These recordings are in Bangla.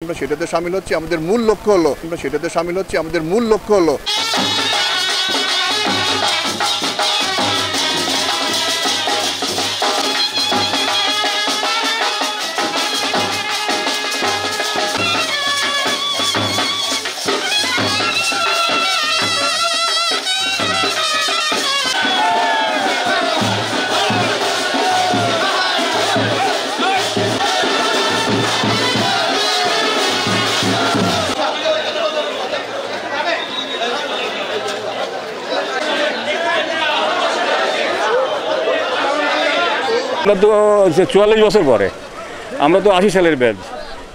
আমরা সেটাতে শামিল হচ্ছি। আমাদের মূল লক্ষ্য হলো আমরা তো 44 বছর পরে, আমরা তো 80 সালের ব্যাচ,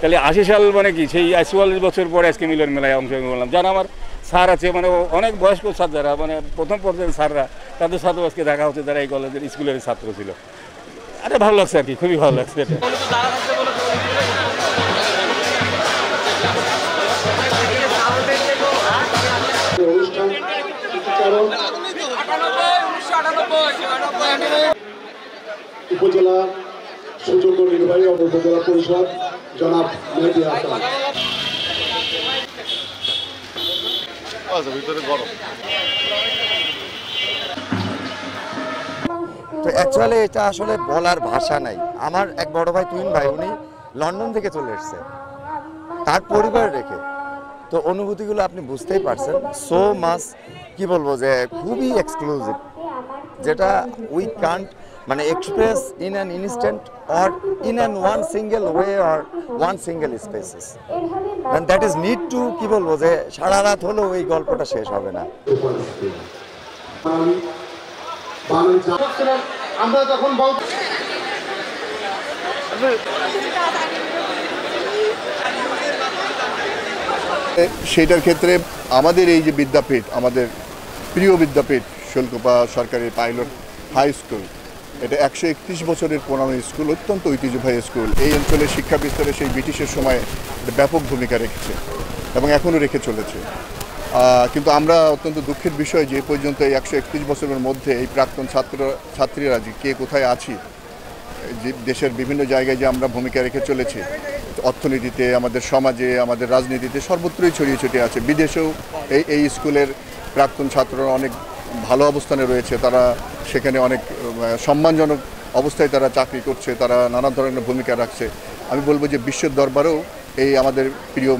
তাহলে 80 সাল মানে কি সেই 44 বছর পরে আজকে মিলন মেলায় অংশগ্রহণ করলাম। যারা আমার স্যার আছে, মানে অনেক বয়স্ক স্যার, যারা মানে প্রথম পর্যায়ের স্যাররা, তাদের সাথেও আজকে দেখা হচ্ছে, যারা এই কলেজের স্কুলের ছাত্র ছিল। আরে ভালো লাগছে আর কি, খুবই ভালো লাগছে এটা। উপজেলা সুযোগ্য নির্বাহী উপজেলা পরিষদ জনাব মেহেদী হাসান। তো অ্যাকচুয়ালি এটা আসলে বলার ভাষা নাই। আমার এক বড় ভাই, তুহিন ভাই, উনি লন্ডন থেকে চলে এসেছে তার পরিবার রেখে। তো অনুভূতিগুলো আপনি বুঝতেই পারছেন। সো মাচ, কি বলবো, যে খুবই এক্সক্লুসিভ, যেটা উই কান্ট মানে express in an instant or in an one single way or one single spaces, and that is need to, কি বলবো, যে সারা রাত হলেও এই গল্পটা শেষ হবে না। আমরা যখন সেইটার ক্ষেত্রে আমাদের এই যে বিদ্যাপীঠ, আমাদের প্রিয় বিদ্যাপীঠ শৈলকুপা সরকারি পাইলট হাই স্কুল, এটা 131 বছরের পুরানো স্কুল, অত্যন্ত ঐতিহ্যবাহী স্কুল। এই অঞ্চলের শিক্ষা বিস্তারে সেই ব্রিটিশের সময় ব্যাপক ভূমিকা রেখেছে এবং এখনও রেখে চলেছে। কিন্তু আমরা অত্যন্ত দুঃখের বিষয় যে পর্যন্ত এই 131 বছরের মধ্যে এই প্রাক্তন ছাত্রীরা যে কে কোথায় আছি, যে দেশের বিভিন্ন জায়গায় যে আমরা ভূমিকা রেখে চলেছি, অর্থনীতিতে, আমাদের সমাজে, আমাদের রাজনীতিতে, সর্বত্রই ছড়িয়ে ছিটিয়ে আছে। বিদেশেও এই স্কুলের প্রাক্তন ছাত্ররা অনেক ভালো অবস্থানে রয়েছে, তারা সেখানে অনেক সম্মানজনক অবস্থায় তারা চাকরি করছে, তারা নানা ধরনের ভূমিকা রাখছে। আমি বলবো যে বিশ্বের দরবারেও এই আমাদের প্রিয়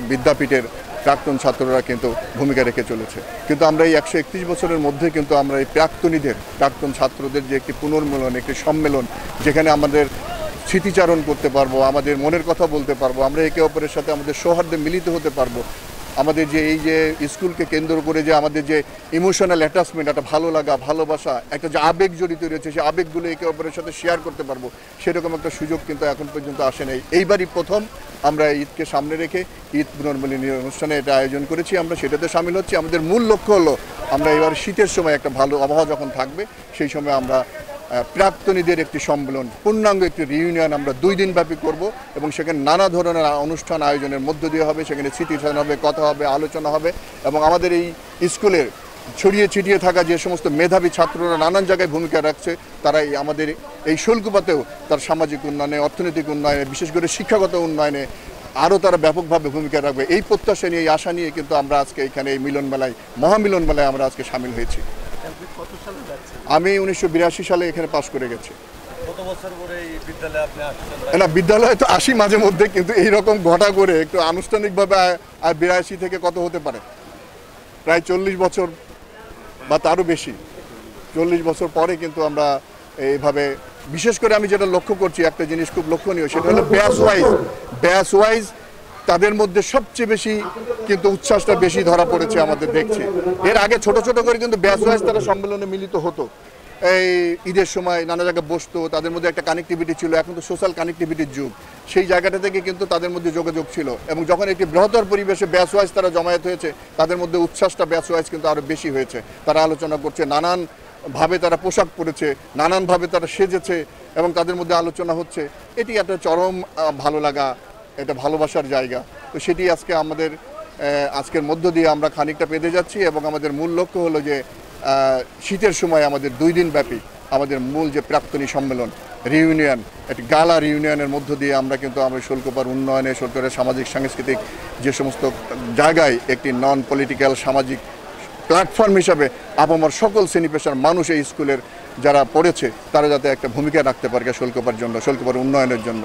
বিদ্যাপীঠের প্রাক্তন ছাত্ররা কিন্তু ভূমিকা রেখে চলেছে। কিন্তু আমরা এই 131 বছরের মধ্যে কিন্তু আমরা এই প্রাক্তন ছাত্রদের যে একটি পুনর্মিলন, একটি সম্মেলন, যেখানে আমাদের স্মৃতিচারণ করতে পারবো, আমাদের মনের কথা বলতে পারবো, আমরা একে অপরের সাথে আমাদের সৌহার্দ্যে মিলিত হতে পারবো, আমাদের যে এই যে স্কুলকে কেন্দ্র করে যে আমাদের যে ইমোশনাল অ্যাটাচমেন্ট, একটা ভালো লাগা, ভালোবাসা, একটা যে আবেগ জড়িত রয়েছে, সেই আবেগগুলো একে অপরের সাথে শেয়ার করতে পারবো, সেরকম একটা সুযোগ কিন্তু এখন পর্যন্ত আসে নাই। এইবারই প্রথম আমরা ঈদকে সামনে রেখে ঈদ পুনর্মিলনী অনুষ্ঠানে এটা আয়োজন করেছি। আমরা সেটাতে শামিল হচ্ছি। আমাদের মূল লক্ষ্য হলো আমরা এবার শীতের সময় একটা ভালো আবহাওয়া যখন থাকবে, সেই সময় আমরা প্রাক্তনীদের একটি সম্মেলন, পূর্ণাঙ্গ একটি রিইউনিয়ন আমরা 2 দিন ব্যাপী করব এবং সেখানে নানা ধরনের অনুষ্ঠান আয়োজনের মধ্য দিয়ে হবে। সেখানে স্মৃতিচারণ হবে, কথা হবে, আলোচনা হবে এবং আমাদের এই স্কুলের ছড়িয়ে ছিটিয়ে থাকা যে সমস্ত মেধাবী ছাত্ররা নানান জায়গায় ভূমিকা রাখছে, তারা আমাদের এই শৈলকুপাতেও তার সামাজিক উন্নয়নে, অর্থনৈতিক উন্নয়নে, বিশেষ করে শিক্ষাগত উন্নয়নে আরও তারা ব্যাপকভাবে ভূমিকা রাখবে। এই প্রত্যাশা নিয়ে, এই আশা নিয়ে কিন্তু আমরা আজকে এখানে এই মিলন মেলায়, মহামিলন মেলায় আমরা আজকে সামিল হয়েছি। আমি 1982 সালে এখানে পাশ করে গেছি। না, বিদ্যালয়ে তো আসি মাঝে মধ্যে, কিন্তু এইরকম ঘটা করে একটু আনুষ্ঠানিকভাবে 82 থেকে কত হতে পারে, প্রায় 40 বছর বা তারও বেশি, 40 বছর পরে কিন্তু আমরা এইভাবে, বিশেষ করে আমি যেটা লক্ষ্য করছি, একটা জিনিস খুব লক্ষণীয়, সেটা হলো ব্যাচ ওয়াইজ তাদের মধ্যে সবচেয়ে বেশি কিন্তু উচ্ছ্বাসটা বেশি ধরা পড়েছে আমাদের দেখছি। এর আগে ছোট ছোট করে কিন্তু ব্যাচ ওয়াইজ তারা সম্মেলনে মিলিত হতো, এই ঈদের সময় নানা জায়গায় বসতো, তাদের মধ্যে একটা কানেক্টিভিটি ছিল। এখন তো সোশ্যাল কানেক্টিভিটির যুগ, সেই জায়গাটা থেকে কিন্তু তাদের মধ্যে যোগাযোগ ছিল এবং যখন একটি বৃহত্তর পরিবেশে ব্যাচ ওয়াইজ তারা জমায়েত হয়েছে, তাদের মধ্যে উচ্ছ্বাসটা ব্যাচ ওয়াইজ কিন্তু আরও বেশি হয়েছে। তারা আলোচনা করছে, নানানভাবে তারা পোশাক পরেছে, নানানভাবে তারা সেজেছে এবং তাদের মধ্যে আলোচনা হচ্ছে। এটি একটা চরম ভালো লাগা, এটা ভালোবাসার জায়গা। তো সেটি আজকে আজকের মধ্য দিয়ে আমরা খানিকটা পেতে যাচ্ছি এবং আমাদের মূল লক্ষ্য হলো যে শীতের সময় আমাদের 2 দিন ব্যাপী আমাদের মূল যে প্রাক্তনী সম্মেলন রিউনিয়ন, একটি গালা রিউনিয়নের মধ্য দিয়ে আমরা কিন্তু আমরা শৈলকুপার উন্নয়নে সরকারের সামাজিক সাংস্কৃতিক যে সমস্ত জায়গায় একটি নন পলিটিক্যাল সামাজিক প্ল্যাটফর্ম হিসাবে আপামর সকল শ্রেণী পেশার মানুষ এই স্কুলের যারা পড়েছে তারা যাতে একটা ভূমিকা রাখতে পারে শৈলকুপার জন্য, শৈলকুপার উন্নয়নের জন্য।